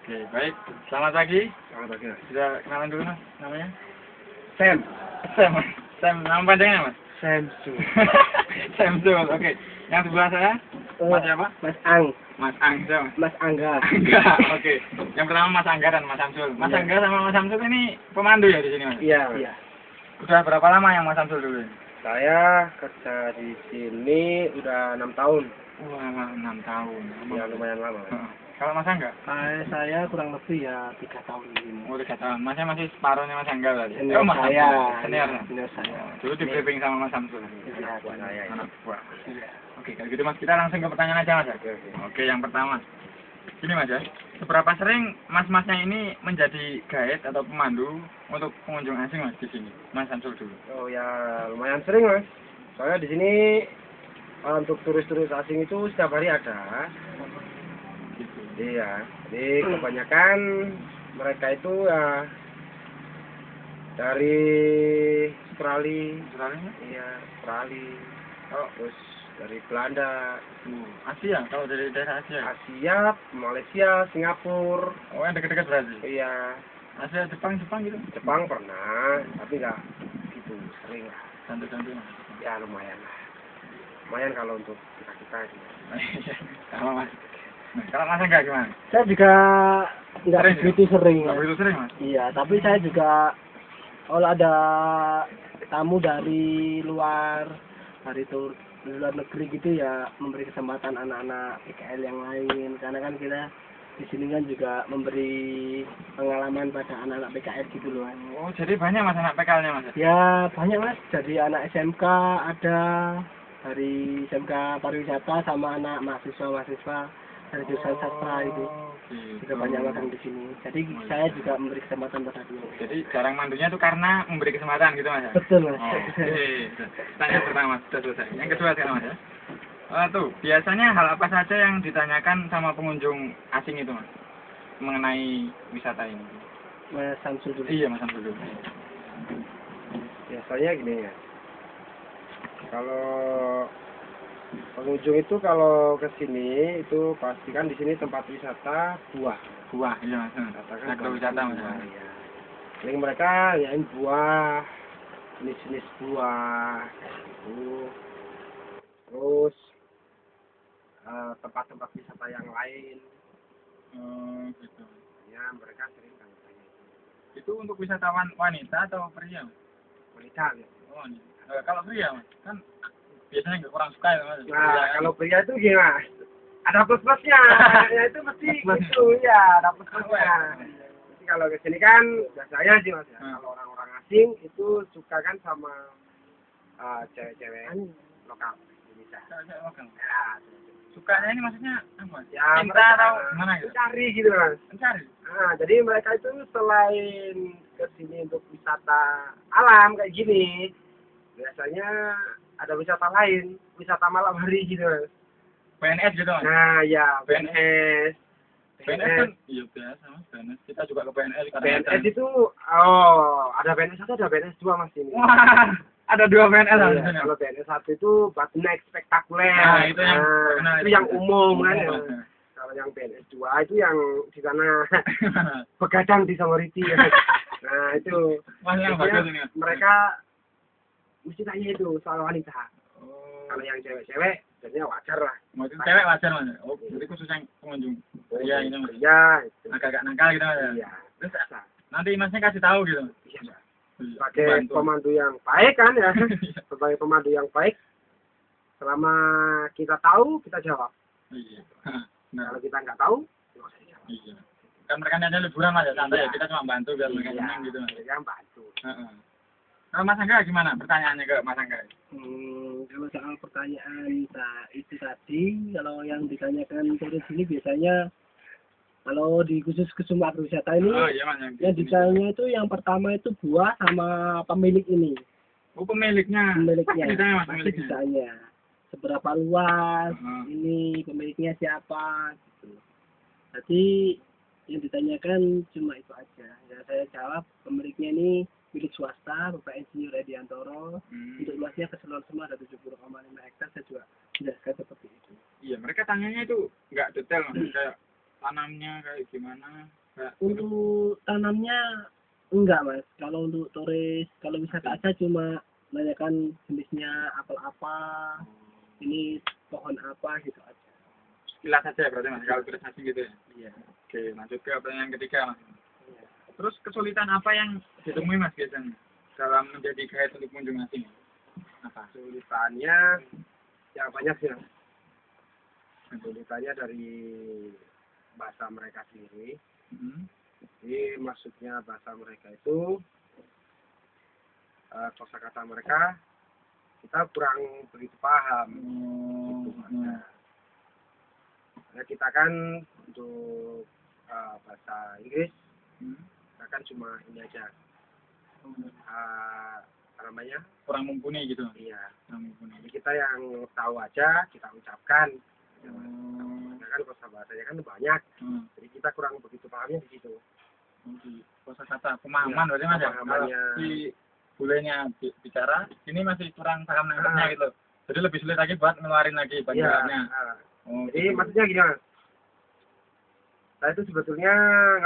Oke, baik. Selamat pagi. Selamat pagi, Mas. Sudah kenalan dulu, Mas, namanya? Sam. Sam. Sam, nama panjangnya, Mas? Samsul. Samsul, oke. Yang sebelah saya, Mas siapa? Mas Ang. Mas Angga, Mas. Mas Angga. Angga, oke. Yang pertama Mas Angga dan Mas Samsul. Mas Iya. Angga sama Mas Samsul ini pemandu ya di sini, Mas? Iya. Iya. Udah berapa lama yang Mas Samsul dulu? Saya kerja di sini udah 6 tahun. Wah, 6 tahun. Ya lumayan lama. Heeh. Kalau Mas Angga? Saya kurang lebih ya 3 tahun ini. Oh, 3 tahun. Masnya masih separuhnya Mas Angga tadi? Senior Mas saya. Samsul. Senior. Senior saya. Dulu di briefing sama Mas Samsul. Iya, buat saya. Anak buah. Oke, kalau gitu Mas, kita langsung ke pertanyaan aja, Mas. Oke. Oke, yang pertama. Gini, Mas ya. Seberapa sering mas-masnya ini menjadi guide atau pemandu untuk pengunjung asing, Mas, di sini? Mas Samsul dulu. Oh ya lumayan sering, Mas. Soalnya di sini untuk turis-turis asing itu setiap hari ada. Gitu. Iya. Jadi kebanyakan mereka itu ya dari Australia. Australia? Iya, Australia. Oh, Terus dari Belanda, Asia, kalau dari daerah Asia. Asia, Malaysia, Singapura. Oh, yang dekat-dekat berarti. Iya, Asia, Jepang gitu. Jepang pernah, tapi nggak gitu sering lah. Santai-santai. Ya lumayan lah. Lumayan kalau untuk kita gitu. Sama, Mas. Nah, kalau Mas enggak gimana? Saya juga nggak Sering, begitu sering. Nggak Ya. begitu sering, Mas? Iya, tapi saya juga kalau ada tamu dari luar luar negeri gitu ya memberi kesempatan anak-anak PKL yang lain karena kan kita di sini kan juga memberi pengalaman pada anak-anak PKL gitu loh. Mas. Oh, jadi banyak Mas anak PKL-nya, Mas? Ya banyak Mas, jadi anak SMK ada dari SMK pariwisata sama anak mahasiswa dari jurusan sastra itu. Gitu. Juga banyak magang di sini. Jadi saya juga memberi kesempatan pada dia. Jadi jarang mandunya itu karena memberi kesempatan gitu, Mas? Ya? Betul Mas. Oke. Tanya pertama sudah selesai. Yang kedua sekarang, Mas ya. Tuh, biasanya hal apa saja yang ditanyakan sama pengunjung asing itu, Mas? Mengenai wisata ini. Mas Samsul dulu. Iya, Mas Samsul dulu. Biasanya gini ya. Kalau pengunjung itu kalau ke sini itu pastikan di sini tempat wisata buah. Buah, iya Mas. Katakan Agrowisata, Mas. buah, ya. Paling mereka nyain buah, jenis-jenis buah kayak gitu. Terus tempat-tempat wisata yang lain, Oh, gitu. ya mereka sering tanya-tanya itu. Itu untuk wisatawan wanita atau pria, Mas? Wanita ya. Oh, ini. Kalau pria, Mas, kan biasanya nggak kurang suka ya, Mas. Nah, kalau pria itu gimana? Ada plus-plusnya. Ya itu mesti itu ya, ada plus-plusnya. Jadi kalau ke sini kan biasanya sih Mas ya. Kalau orang-orang asing itu suka kan sama cewek-cewek lokal Indonesia. Saya makan. Ya, Sukanya ini maksudnya apa? ya Cinta mereka atau gimana gitu? cari gitu Mas. Mencari. Nah, jadi mereka itu selain ke sini untuk wisata alam kayak gini, biasanya ada wisata lain, wisata malam hari gitu Mas. PNS gitu, Mas. Nah, ya PNS. PNS kan iya biasa, Mas. PNS kita juga ke PNS PNS itu ada PNS 1 ada PNS 2 Mas ini. Wah, ada 2 PNS Iya, di sini. kalau PNS 1 itu buat naik spektakuler. Nah, itu yang itu yang umum kan. Umum, Ya. Mas. Kalau yang PNS 2 itu yang di sana begadang di Samoriti. Nah, itu Mas yang biasanya bagus ini, Mas. mereka mesti tanya itu soal wanita. Oh, Kalau yang cewek-cewek biasanya wajar lah. mau itu cewek wajar, Mas. Oh, jadi khusus yang pengunjung. Iya, ini Mas. Iya, itu. Agak-agak nakal gitu, Mas. Iya. Terus Bisa. nanti Masnya kasih tahu gitu. Iya, Mas. Iya, Sebagai bantu. pemandu yang baik kan ya. Sebagai pemandu yang baik, selama kita tahu kita jawab. Iya. Nah, Kalau kita nggak tahu, nggak usah dijawab. iya. Kan mereka hanya liburan Mas ya, santai. Iya. Kita cuma bantu biar mereka Iya, senang gitu, Mas. mereka yang bantu. Heeh. Kalau Mas Angga gimana? Pertanyaannya ke Mas Angga. Kalau soal pertanyaan itu tadi, kalau yang ditanyakan turis ini biasanya kalau di khusus Kusuma Agrowisata ini Oh, iya Mas. yang ditanya itu yang pertama itu buah sama pemilik ini. Oh, pemiliknya. Pemiliknya. Pasti ditanya Mas Pasti pemiliknya. ditanya seberapa luas Heeh. ini pemiliknya siapa gitu. Jadi yang ditanyakan cuma itu aja. Ya saya jawab pemiliknya ini milik swasta, Bapak Insinyur Ediantoro. Untuk luasnya keseluruhan semua ada 70,5 hektar. Saya juga menjelaskan seperti itu. Iya, mereka tanyanya itu nggak detail Mas. Kayak tanamnya kayak gimana? Kayak Untuk tanamnya enggak mas. Kalau untuk turis, kalau wisata aja cuma nanyakan jenisnya apel apa, ini pohon apa gitu aja. sekilas saja berarti mas, kalau turis asing gitu ya. Iya. Oke, lanjut ke pertanyaan ketiga mas. Terus kesulitan apa yang ditemui mas biasanya dalam menjadi guide untuk kunjung asing? Apa? Kesulitannya ya banyak sih Mas. Kesulitannya dari bahasa mereka sendiri. Jadi maksudnya bahasa mereka itu kosakata mereka kita kurang begitu paham. Karena kita kan untuk bahasa Inggris kita kan cuma ini aja apa namanya Kurang mumpuni gitu. iya. Kurang mumpuni. Jadi kita yang tahu aja kita ucapkan. Karena kan bahasanya kan banyak. Jadi kita kurang begitu pahamnya di situ. Di kosakata pemahaman berarti mas ya. Kalau si bulenya bicara, ini masih kurang paham nangkepnya gitu. Jadi lebih sulit lagi buat ngeluarin lagi panggilannya. Jadi maksudnya gini mas. Saya itu sebetulnya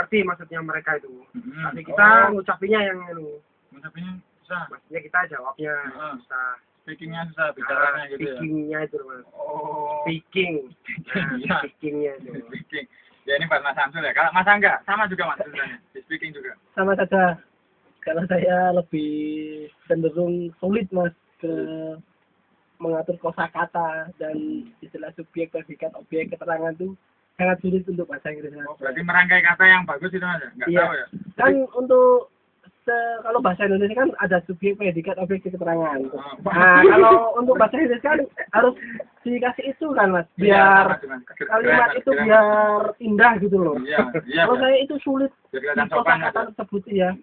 ngerti maksudnya mereka itu. Tapi kita ngucapinnya yang ngucapinnya susah. Maksudnya kita jawabnya susah. Speakingnya susah, bicaranya gitu ya. Speakingnya itu mas. Oh. Speaking. Iya. Speakingnya itu. Speaking. Ya ini buat Mas Samsul ya. Kalau Mas Angga sama juga mas sebenarnya. Di speaking juga. Sama saja. Kalau saya lebih cenderung sulit mas ke mengatur kosakata dan istilah subjek, predikat, objek, keterangan itu sangat sulit untuk bahasa Inggris. Oh, berarti merangkai kata yang bagus itu mas ya? Nggak iya. tahu ya? Kan untuk kalau bahasa Indonesia kan ada subjek, predikat, objek, keterangan. Nah, kalau untuk bahasa Inggris kan harus dikasih itu kan mas, biar kalimat itu biar indah gitu loh. Iya, iya. Kalau saya itu sulit kelihatan sopan kosakata tersebut ya.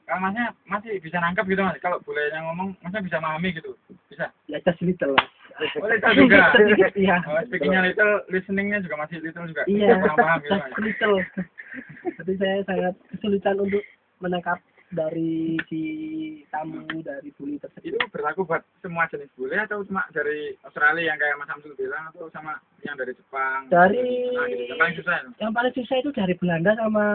Kalau masnya masih bisa nangkep gitu mas. Kalau bolehnya ngomong, masnya bisa memahami gitu. Bisa. Ya just little mas. Oh, little juga. Sedikit iya. Oh, speakingnya little, listeningnya juga masih little juga. Iya. Kurang paham gitu mas. Just little. Jadi saya sangat kesulitan untuk menangkap dari si tamu dari bule tersebut. Itu berlaku buat semua jenis bule atau cuma dari Australia yang kayak Mas Samsul bilang atau sama yang dari Jepang? Dari gitu. Yang paling susah ya? Yang paling susah itu dari Belanda sama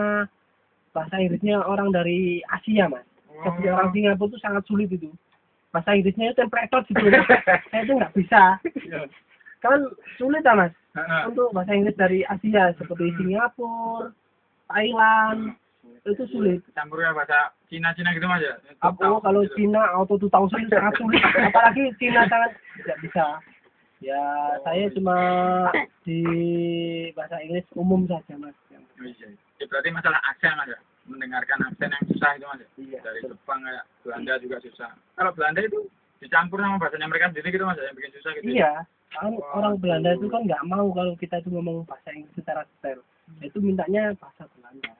bahasa Inggrisnya orang dari Asia mas. Seperti orang Singapura itu sangat sulit itu. Bahasa Inggrisnya itu temperatur gitu. Saya itu nggak bisa. Kan sulit lah mas. Untuk bahasa Inggris dari Asia seperti Singapura, Thailand. Itu sulit. Campurnya bahasa Cina gitu mas ya? Apa kalau gitu. Cina auto 2000 sangat sulit, apalagi Cina sangat tidak bisa. Ya saya cuma di bahasa Inggris umum saja mas. Iya. Ya, berarti masalah aksen mas ya? Mendengarkan aksen yang susah itu mas ya? Iya. Dari Jepang kayak Belanda juga susah. Kalau Belanda itu dicampur sama bahasanya mereka sendiri gitu mas ya? Yang bikin susah gitu. Iya. Orang Belanda itu kan nggak mau kalau kita itu ngomong bahasa Inggris secara detail. Itu mintanya bahasa Belanda.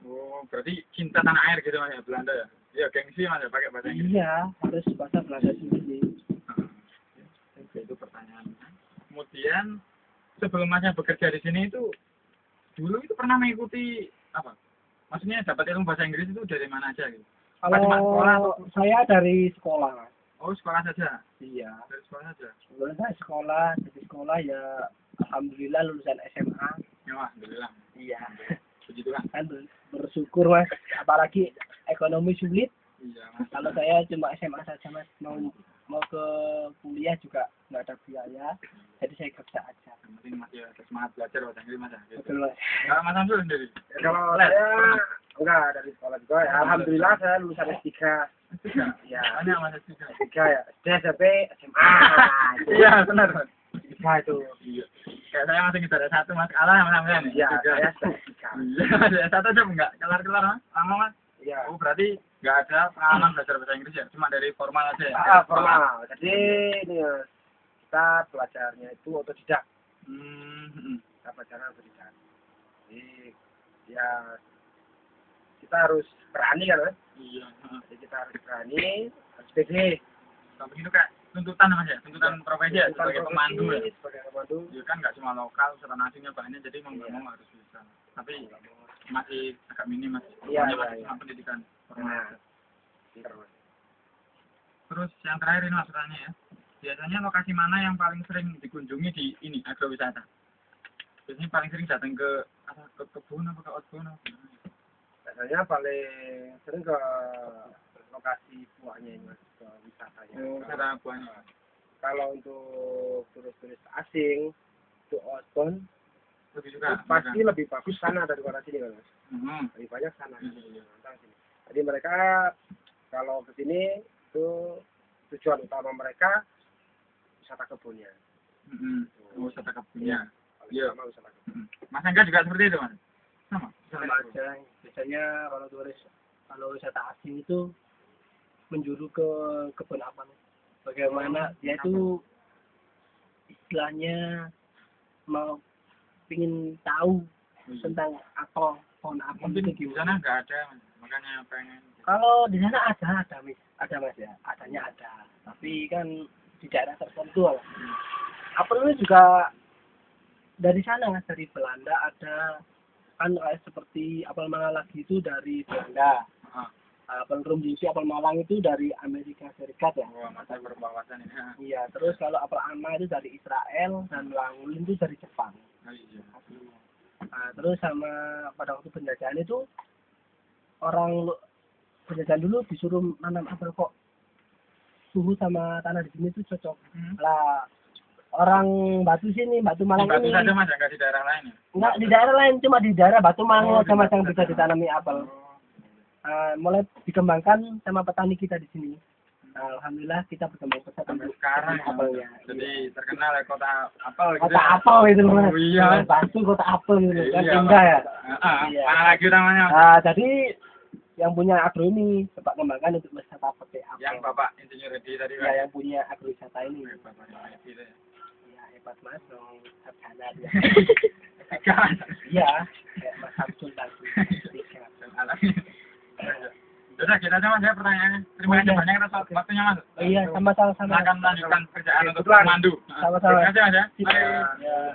Oh, berarti cinta tanah air gitu mas ya, Belanda ya? Iya, gengsi mas ya, pakai bahasa Inggris. Iya, harus bahasa Belanda sendiri. Oke, itu pertanyaannya. Kemudian, sebelum masnya bekerja di sini itu, dulu itu pernah mengikuti, apa? Maksudnya dapat ilmu bahasa Inggris itu dari mana aja gitu? Apa cuma sekolah? Saya dari sekolah. Oh, sekolah saja? Iya. Dari sekolah saja? Sebelum saya sekolah, dari sekolah ya alhamdulillah lulusan SMA. Ya, alhamdulillah. Iya. Puji Tuhan. Kan bersyukur mas, apalagi ekonomi sulit. Iya, mas. Kalau saya cuma SMA saja mas, mau ke kuliah juga nggak ada biaya, jadi saya kerja aja. Yang penting masih ada semangat belajar bahasa Inggris mas ya? Gitu. Betul mas. Kalau Mas Samsul sendiri? Kalau saya enggak dari sekolah juga ya. Alhamdulillah saya lulusan S3. Ya. Banyak mas S3. S3 ya. SD, SMP, SMA. Iya, benar mas. S3 itu. Iya. Kayak saya masih ngejar S1 mas, kalah sama sampean nih. Iya, saya S3. Iya, S1 aja enggak kelar-kelar mas, lama mas. Iya. Oh, berarti nggak ada pengalaman belajar bahasa Inggris ya? Cuma dari formal aja ya? Formal. Jadi ini ya, kita belajarnya itu otodidak. Kita belajarnya otodidak. Jadi ya kita harus berani kan mas? Iya. Jadi kita harus berani, harus pede. Kalau begitu kayak tuntutan mas ya? Tuntutan profesi ya? Sebagai pemandu ya? Sebagai pemandu. Ya kan nggak cuma lokal, wisatawan asingnya banyak, jadi mau nggak mau harus bisa. Tapi masih agak minim mas. Iya, Masih iya. cuma pendidikan formal. Nah, pinter mas. Terus yang terakhir ini mas pertanyaannya ya. Biasanya lokasi mana yang paling sering dikunjungi di ini agrowisata? Biasanya paling sering datang ke kebun apa ke outbound apa? Biasanya paling sering ke lokasi buahnya ini Mas, ke wisatanya. Cara buahnya. Kalau untuk turis-turis asing itu outbound Lebih suka. pasti lebih bagus sana daripada sini kan Mas. Lebih banyak sana sini. Jadi mereka kalau ke sini itu tujuan utama mereka wisata kebunnya. Wisata kebunnya. Iya. Sama wisata kebun. Mas Angga juga seperti itu Mas? Sama aja. Biasanya kalau wisata asing itu menjuru ke kebun apel. Bagaimana dia itu istilahnya mau pingin tahu tentang apel, pohon apel Mungkin itu di sana nggak ada, makanya pengen. Kalau di sana ada mas ya, adanya ada. Tapi kan di daerah tertentu lah. Apel ini juga dari sana mas, dari Belanda ada kan seperti apel Malagi itu dari Belanda. Apel Rumjisi, apel Malang itu dari Amerika Serikat ya. Wah, masa berwawasan ini. Iya, terus kalau apel Ama itu dari Israel dan Langulin itu dari Jepang. Oh, iya. Nah, terus sama pada waktu penjajahan itu orang penjajahan dulu disuruh nanam apel kok suhu sama tanah di sini tuh cocok. Lah orang Batu sini, Batu Malang Batu ini. saja mas, nggak di daerah lain ya? Enggak di daerah lain, cuma di daerah Batu Malang sama yang bisa ditanami apel. Mulai dikembangkan sama petani kita di sini. Alhamdulillah kita berkembang pesat sampai sekarang apelnya. Jadi terkenal ya kota apel gitu. Kota apel itu mas. Oh, iya. Bantu kota apel gitu kan Iya, indah ya. Iya. Mana lagi namanya? Jadi yang punya agro ini coba kembangkan untuk wisata pakai apel. Yang Bapak Insinyur Edi tadi kan? Ya yang punya agrowisata ini. Bapak Edi itu ya. Iya hebat mas, dong sarjana dia. Iya, kayak Mas Abdul tadi. Sudah kita aja mas ya pertanyaannya. Terima kasih banyak atas waktunya mas. Iya sama-sama. Akan melanjutkan kerjaan untuk pemandu. Sama-sama. Terima kasih mas ya. Iya.